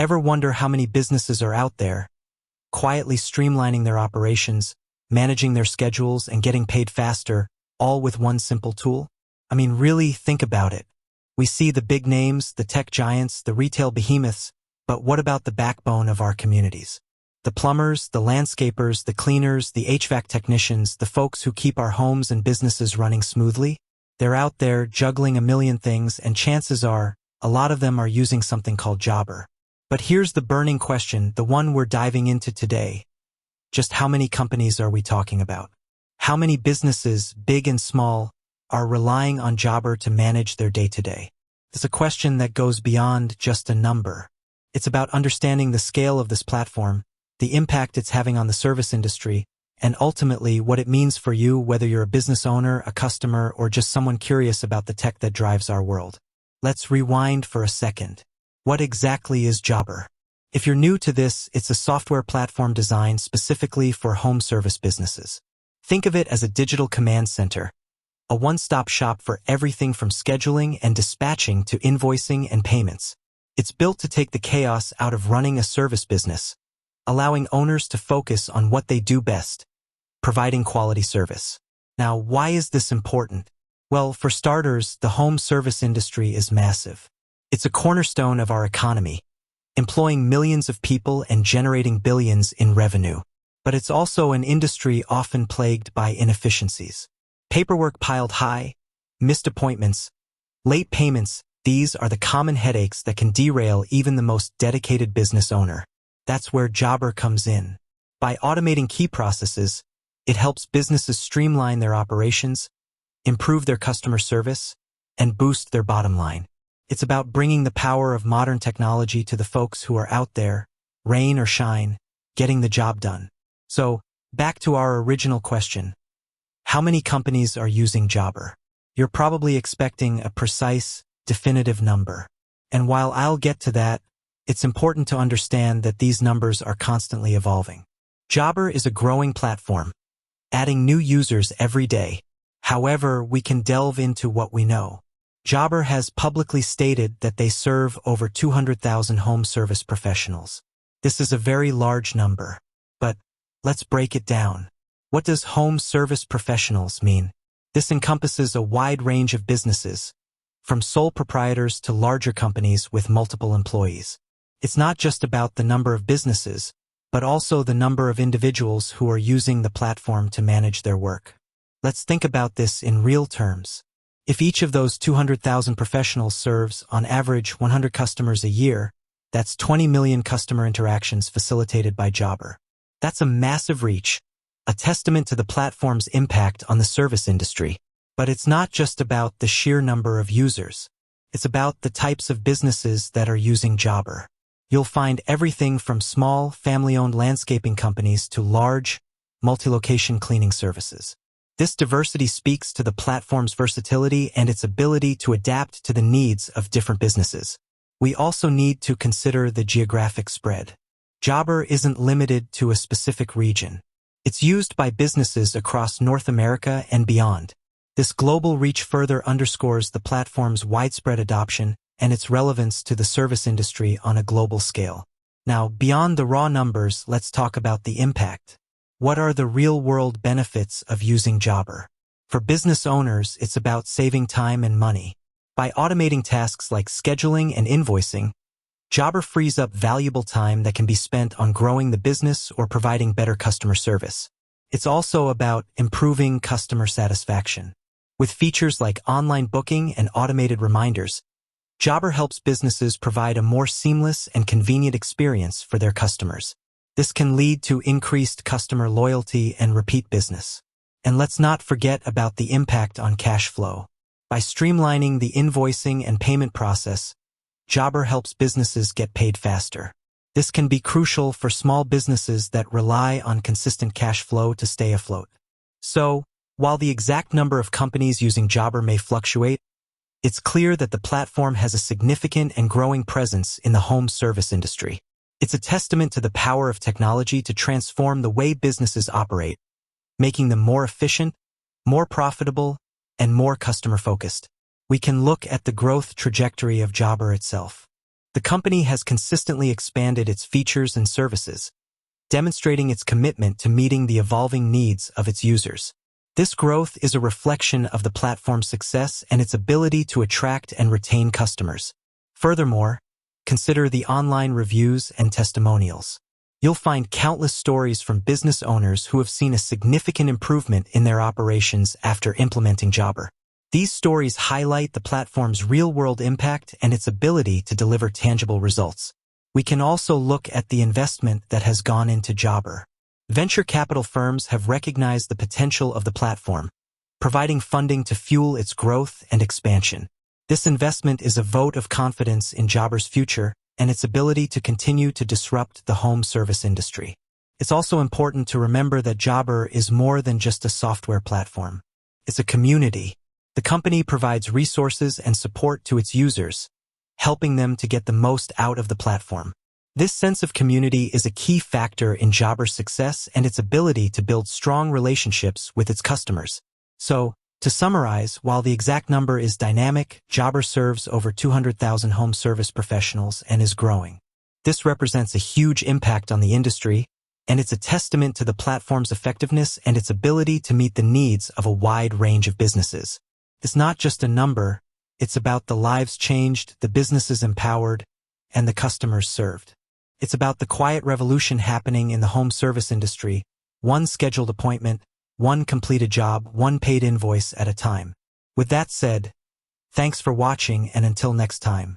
Ever wonder how many businesses are out there, quietly streamlining their operations, managing their schedules, and getting paid faster, all with one simple tool? I mean, really think about it. We see the big names, the tech giants, the retail behemoths, but what about the backbone of our communities? The plumbers, the landscapers, the cleaners, the HVAC technicians, the folks who keep our homes and businesses running smoothly? They're out there juggling a million things, and chances are, a lot of them are using something called Jobber. But here's the burning question, the one we're diving into today. Just how many companies are we talking about? How many businesses, big and small, are relying on Jobber to manage their day-to-day? It's a question that goes beyond just a number. It's about understanding the scale of this platform, the impact it's having on the service industry, and ultimately what it means for you, whether you're a business owner, a customer, or just someone curious about the tech that drives our world. Let's rewind for a second. What exactly is Jobber? If you're new to this, it's a software platform designed specifically for home service businesses. Think of it as a digital command center, a one-stop shop for everything from scheduling and dispatching to invoicing and payments. It's built to take the chaos out of running a service business, allowing owners to focus on what they do best, providing quality service. Now, why is this important? Well, for starters, the home service industry is massive. It's a cornerstone of our economy, employing millions of people and generating billions in revenue. But it's also an industry often plagued by inefficiencies. Paperwork piled high, missed appointments, late payments, these are the common headaches that can derail even the most dedicated business owner. That's where Jobber comes in. By automating key processes, it helps businesses streamline their operations, improve their customer service, and boost their bottom line. It's about bringing the power of modern technology to the folks who are out there, rain or shine, getting the job done. So, back to our original question. How many companies are using Jobber? You're probably expecting a precise, definitive number. And while I'll get to that, it's important to understand that these numbers are constantly evolving. Jobber is a growing platform, adding new users every day. However, we can delve into what we know. Jobber has publicly stated that they serve over 200,000 home service professionals. This is a very large number. But let's break it down. What does home service professionals mean? This encompasses a wide range of businesses, from sole proprietors to larger companies with multiple employees. It's not just about the number of businesses, but also the number of individuals who are using the platform to manage their work. Let's think about this in real terms. If each of those 200,000 professionals serves, on average, 100 customers a year, that's 20 million customer interactions facilitated by Jobber. That's a massive reach, a testament to the platform's impact on the service industry. But it's not just about the sheer number of users. It's about the types of businesses that are using Jobber. You'll find everything from small, family-owned landscaping companies to large, multi-location cleaning services. This diversity speaks to the platform's versatility and its ability to adapt to the needs of different businesses. We also need to consider the geographic spread. Jobber isn't limited to a specific region. It's used by businesses across North America and beyond. This global reach further underscores the platform's widespread adoption and its relevance to the service industry on a global scale. Now, beyond the raw numbers, let's talk about the impact. What are the real-world benefits of using Jobber? For business owners, it's about saving time and money. By automating tasks like scheduling and invoicing, Jobber frees up valuable time that can be spent on growing the business or providing better customer service. It's also about improving customer satisfaction. With features like online booking and automated reminders, Jobber helps businesses provide a more seamless and convenient experience for their customers. This can lead to increased customer loyalty and repeat business. And let's not forget about the impact on cash flow. By streamlining the invoicing and payment process, Jobber helps businesses get paid faster. This can be crucial for small businesses that rely on consistent cash flow to stay afloat. So, while the exact number of companies using Jobber may fluctuate, it's clear that the platform has a significant and growing presence in the home service industry. It's a testament to the power of technology to transform the way businesses operate, making them more efficient, more profitable, and more customer-focused. We can look at the growth trajectory of Jobber itself. The company has consistently expanded its features and services, demonstrating its commitment to meeting the evolving needs of its users. This growth is a reflection of the platform's success and its ability to attract and retain customers. Furthermore, consider the online reviews and testimonials. You'll find countless stories from business owners who have seen a significant improvement in their operations after implementing Jobber. These stories highlight the platform's real-world impact and its ability to deliver tangible results. We can also look at the investment that has gone into Jobber. Venture capital firms have recognized the potential of the platform, providing funding to fuel its growth and expansion. This investment is a vote of confidence in Jobber's future and its ability to continue to disrupt the home service industry. It's also important to remember that Jobber is more than just a software platform. It's a community. The company provides resources and support to its users, helping them to get the most out of the platform. This sense of community is a key factor in Jobber's success and its ability to build strong relationships with its customers. So, to summarize, while the exact number is dynamic, Jobber serves over 200,000 home service professionals and is growing. This represents a huge impact on the industry, and it's a testament to the platform's effectiveness and its ability to meet the needs of a wide range of businesses. It's not just a number, it's about the lives changed, the businesses empowered, and the customers served. It's about the quiet revolution happening in the home service industry, one scheduled appointment, one completed job, one paid invoice at a time. With that said, thanks for watching, and until next time.